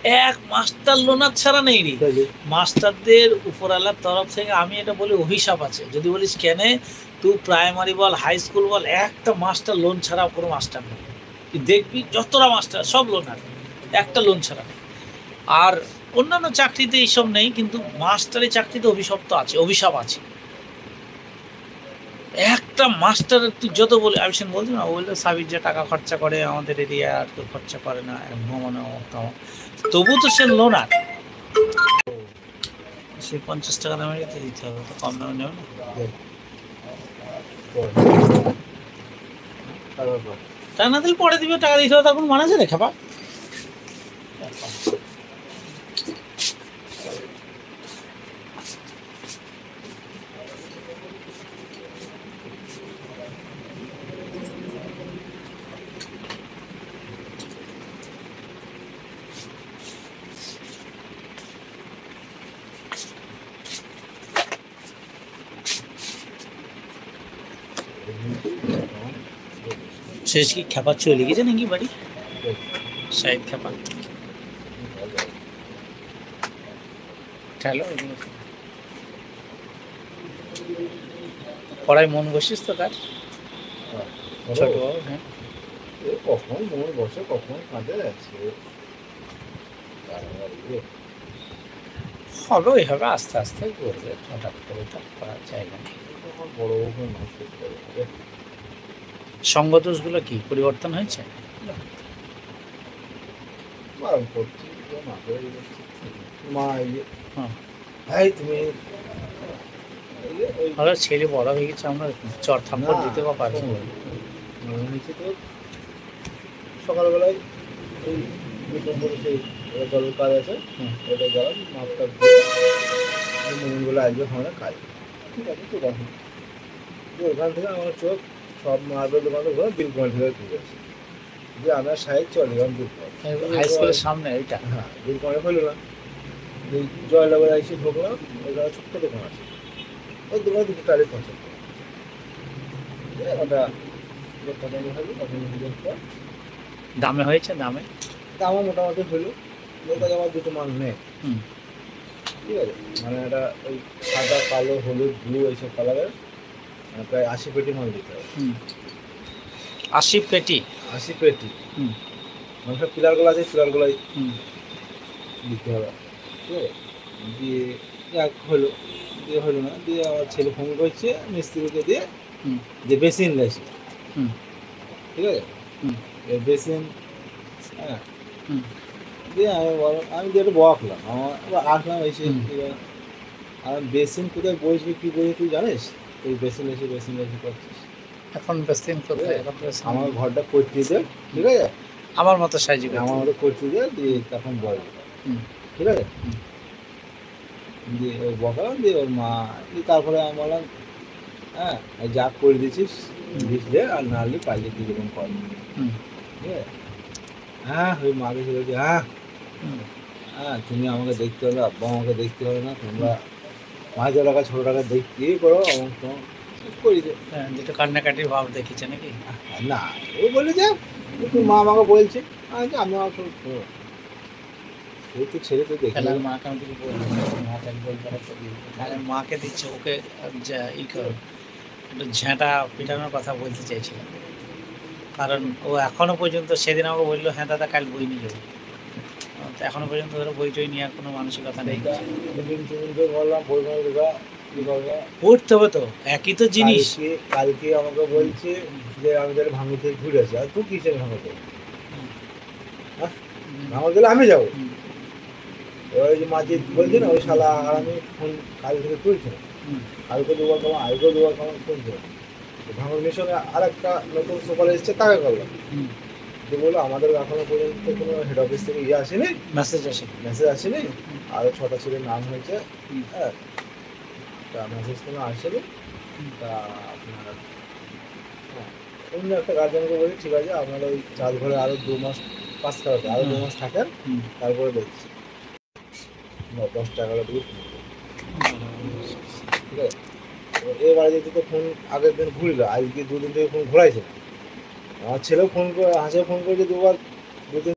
এক মাস্টার লোনার ছাড়া নেই রে। মাস্টারদের উপরওয়ালার তরফ থেকে আমি এটা বলি অভিশাপ আছে। যদি বলিস কেনে, তুই প্রাইমারি বল, হাই স্কুল বল, একটা মাস্টার লোন ছাড়া কোনো মাস্টার নেই। তুই দেখবি যতটা মাস্টার সব লোনার, একটা লোন ছাড়া নেই। আর অন্যান্য চাকরিতে এইসব নেই, কিন্তু মাস্টারি চাকরিতে অভিশাপ তো আছে, অভিশাপ আছে। একটা মাস্টার তুই যত বলি, আমি সেন বলছি না, বললে সাবির যে টাকা খরচা করে আমাদের এরিয়া আর কেউ খরচা করে না, ভ্রমণে তবু তো সে লোনার। সে 50 টাকা দামে দিতে হবে, তো কম দামে নেবে না। টাকা না দিলে পরে দিবে, টাকা দিতে হবে, তার কোনো মানে আছে রে খাবা। শেষ কি খেপা চলে গেছে নাকি বাড়ি? শাহিদ খেপা খেলো, পড়ায় মন বসিস তো তার ছোট বাবু? হ্যাঁ, কখন মন বসে কখন কাঁদে আছে, হবে ওই হবে, আস্তে আস্তে করবে, হঠাৎ করে তো করার জায়গা নেই। বড় বড় মানুষ করতে হবে। সঙ্গদোষগুলো কি পরিবর্তন হয়েছে? বারণ করছি, মা হ্যাঁ, তুমি আমরা ছেলে বড় হয়ে গেছে, আমরা চর থাপ্পড় দিতে বা পারছি না। নিচে তো সকালবেলায় ওই সেই জলের কাজ আছে, ওটা গেলাম মাছটা মনগুলো আসবে ওখানে কাজ, ঠিক আছে তো তখন ওখান থেকে আমার চোখ সব মার্বেল দোকানে ঘুরে বিল পয়েন্ট থেকে ঘুরে আসে, যে আমরা সাইড চলে গেলাম বিল পয়েন্ট, হাই স্কুলের সামনে ওইটা। হ্যাঁ বিল পয়েন্টে হইল না, জয়নগর এসে ঢুকলাম, ওইখানে ছোট্ট দোকান আছে, ওই দোকানে দুটো টালি পঞ্চাশ ওটা দামে হয়েছে, দামে আমার মোটামুটি হইলো, লোক আমার দুটো মাল নেই, ঠিক আছে, মানে এটা ওই সাদা কালো হলুদ ব্লু এইসব কালারের প্রায় 80 পেটি মাল দিতে হবে। 80 পেটি? 80 পেটি, মানে সব পিলারগুলো আছে, পিলারগুলোই দিতে হবে, ঠিক আছে। দিয়ে এক হলো, দিয়ে হলো না, দিয়ে আমার ছেলে ফোন করছে মিস্ত্রিকে দিয়ে, যে বেসিন গেছে, ঠিক আছে, বেসিন, হ্যাঁ, দিয়ে আমি দিয়ে একটু বকলাম, আমার আসলাম এসে, আর বেসিন কোথায় বসবি কী বসবি তুই জানিস, তুই বেসিন এসে করছিস, এখন বেসিন কোথায়? আমার ঘরটা করতে দে, ঠিক আছে, আমার মতো সাইজ, আমার মতো করতে দে, দিয়ে তখন বলবি, ঠিক আছে। দিয়ে ওই বকালাম, দিয়ে ওর মা, দিয়ে তারপরে আমি বললাম হ্যাঁ যা করে দিয়েছিস দিস দে, আর নাহলে পাইলে তুই যেরকম কর, ঠিক আছে। হ্যাঁ ওই মাকে বলছি, হ্যাঁ হ্যাঁ তুমি আমাকে দেখতে হবে, আব্বা আমাকে দেখতে হবে না, তোমরা 5,000 টাকা ছোটো টাকা দেখতে করো, আমার করেছে, যেটা কান্নাকাটির ভাব দেখেছে নাকি? না ও বলে যে তোর মা আমাকে বলছে, আচ্ছা আমি আমাকে তো ছেলে তো দেখে মাকে আমি কিছু বলবো, মাকে দিচ্ছে ওকে, ই করো একটু ঝেঁটা পিটানোর কথা বলতে চাইছিলাম, কারণ ও এখনো পর্যন্ত, সেদিন আমাকে বললো হ্যাঁ দাদা কাল বই নিয়ে যাবো, এখনো পর্যন্ত ধরো বই টই নেওয়ার কোনো মানসিকতা নেই। বললাম বই পড়তে হবে তো, একই তো জিনিস। কালকে আমাকে বলছে যে আমি তাহলে ভাঙর থেকে ঘুরে আসি, আর তুই কিসের ভাঙর থেকে, ভাঙর গেলে আমি যাবো, ওই যে মাঝে বলছে না ওই শালা, আর আমি ফোন কাল থেকে তুলছি না, কালকে দুবার কেমন আজকেও দুবার কেমন তুলছে, ভাঙর মিশনে আর একটা নতুন সুপার এসছে, তাকে করলাম, যে বললো আমাদের এখনো পর্যন্ত কোনো হেড অফিস থেকে ইয়ে আসেনি, মেসেজ আসেনি, আরও 6টা ছেলের নাম হয়েছে, হ্যাঁ তা মেসেজ কোনো আসেনি, তা আপনার হ্যাঁ অন্য একটা গার্জেনকে বলি ঠিক আছে আপনারা ওই চাল ঘরে আরও 2 মাস পাস করাতে, আরও 2 মাস থাকেন, তারপরে দেখছি 10 টাকা দিয়ে, ঠিক আছে। এবারে যদি তো ফোন আগের দিন ঘুরিল, আজকে 2 দিন থেকে ফোন ঘোরাইছে, আমার ছেলেও ফোন করে, হাসে ফোন করেছে 2 বার, 2-3